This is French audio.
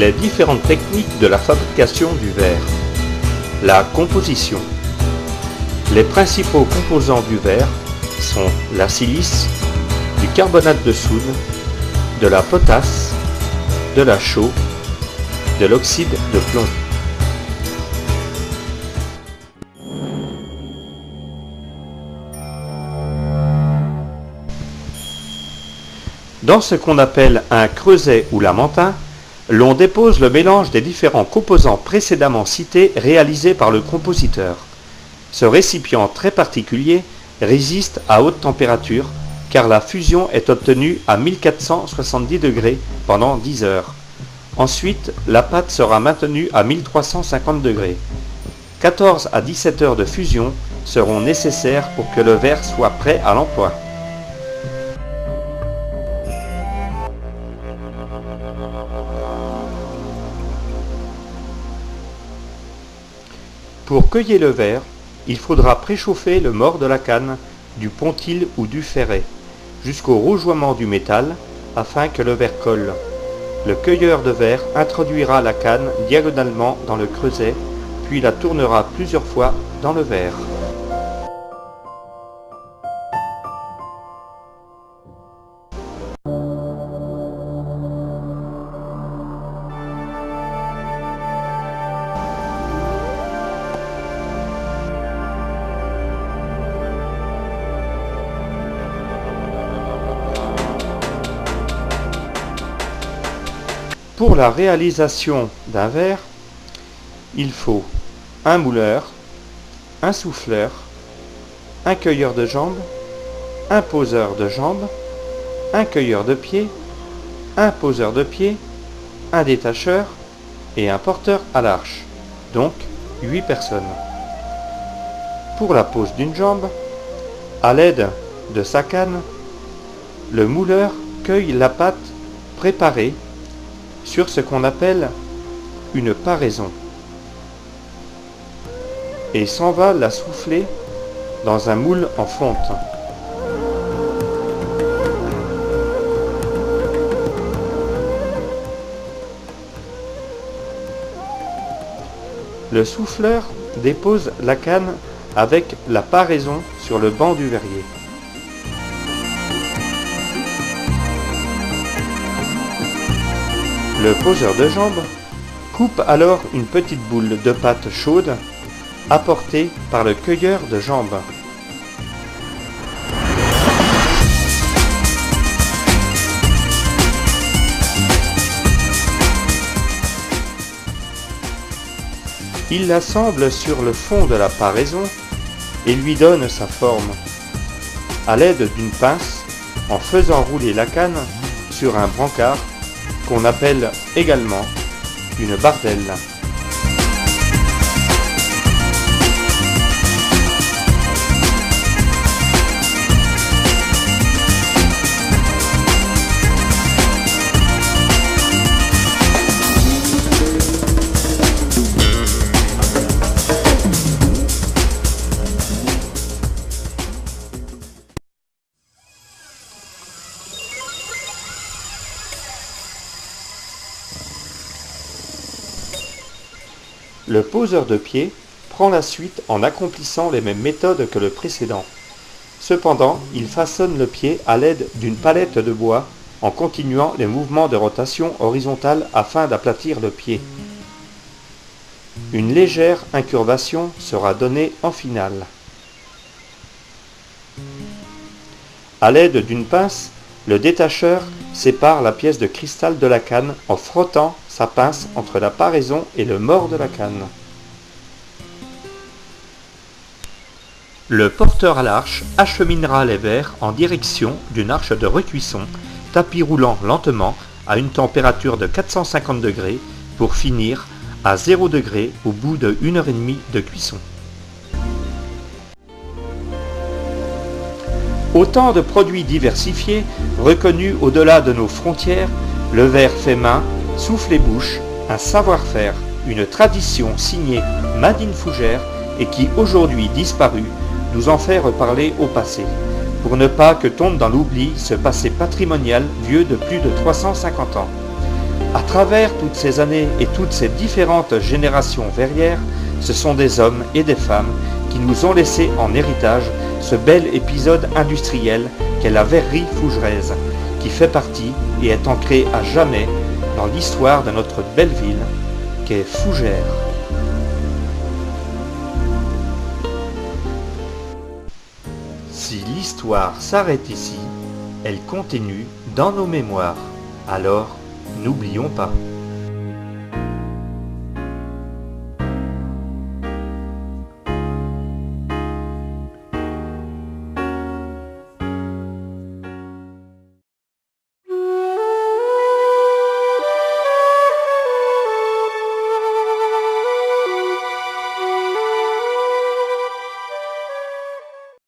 Les différentes techniques de la fabrication du verre. La composition. Les principaux composants du verre sont la silice, du carbonate de soude, de la potasse, de la chaux, de l'oxyde de plomb. Dans ce qu'on appelle un creuset ou lamentin, l'on dépose le mélange des différents composants précédemment cités réalisés par le compositeur. Ce récipient très particulier résiste à haute température car la fusion est obtenue à 1470 degrés pendant 10 heures. Ensuite, la pâte sera maintenue à 1350 degrés. 14 à 17 heures de fusion seront nécessaires pour que le verre soit prêt à l'emploi. Pour cueillir le verre, il faudra préchauffer le mors de la canne, du pontil ou du ferret, jusqu'au rougeoiement du métal, afin que le verre colle. Le cueilleur de verre introduira la canne diagonalement dans le creuset, puis la tournera plusieurs fois dans le verre. Pour la réalisation d'un verre, il faut un mouleur, un souffleur, un cueilleur de jambes, un poseur de jambes, un cueilleur de pieds, un poseur de pieds, un détacheur et un porteur à l'arche, donc 8 personnes. Pour la pose d'une jambe, à l'aide de sa canne, le mouleur cueille la pâte préparée sur ce qu'on appelle une paraison et s'en va la souffler dans un moule en fonte. Le souffleur dépose la canne avec la paraison sur le banc du verrier. Le poseur de jambes coupe alors une petite boule de pâte chaude apportée par le cueilleur de jambes. Il l'assemble sur le fond de la paraison et lui donne sa forme, à l'aide d'une pince, en faisant rouler la canne sur un brancard qu'on appelle également une bardelle. Le poseur de pied prend la suite en accomplissant les mêmes méthodes que le précédent. Cependant, il façonne le pied à l'aide d'une palette de bois en continuant les mouvements de rotation horizontale afin d'aplatir le pied. Une légère incurvation sera donnée en finale. À l'aide d'une pince, le détacheur sépare la pièce de cristal de la canne en frottant sa pince entre la paraison et le mors de la canne. Le porteur à l'arche acheminera les verres en direction d'une arche de recuisson, tapis roulant lentement à une température de 450 degrés pour finir à 0 degré au bout de 1h30 de cuisson. Autant de produits diversifiés, reconnus au-delà de nos frontières, le verre fait main, souffle et bouche, un savoir-faire, une tradition signée Madine Fougères et qui aujourd'hui disparue, nous en fait reparler au passé, pour ne pas que tombe dans l'oubli ce passé patrimonial vieux de plus de 350 ans. À travers toutes ces années et toutes ces différentes générations verrières, ce sont des hommes et des femmes qui nous ont laissé en héritage ce bel épisode industriel qu'est la verrerie fougeraise, qui fait partie et est ancré à jamais dans l'histoire de notre belle ville qu'est Fougères. Si l'histoire s'arrête ici, elle continue dans nos mémoires. Alors, n'oublions pas.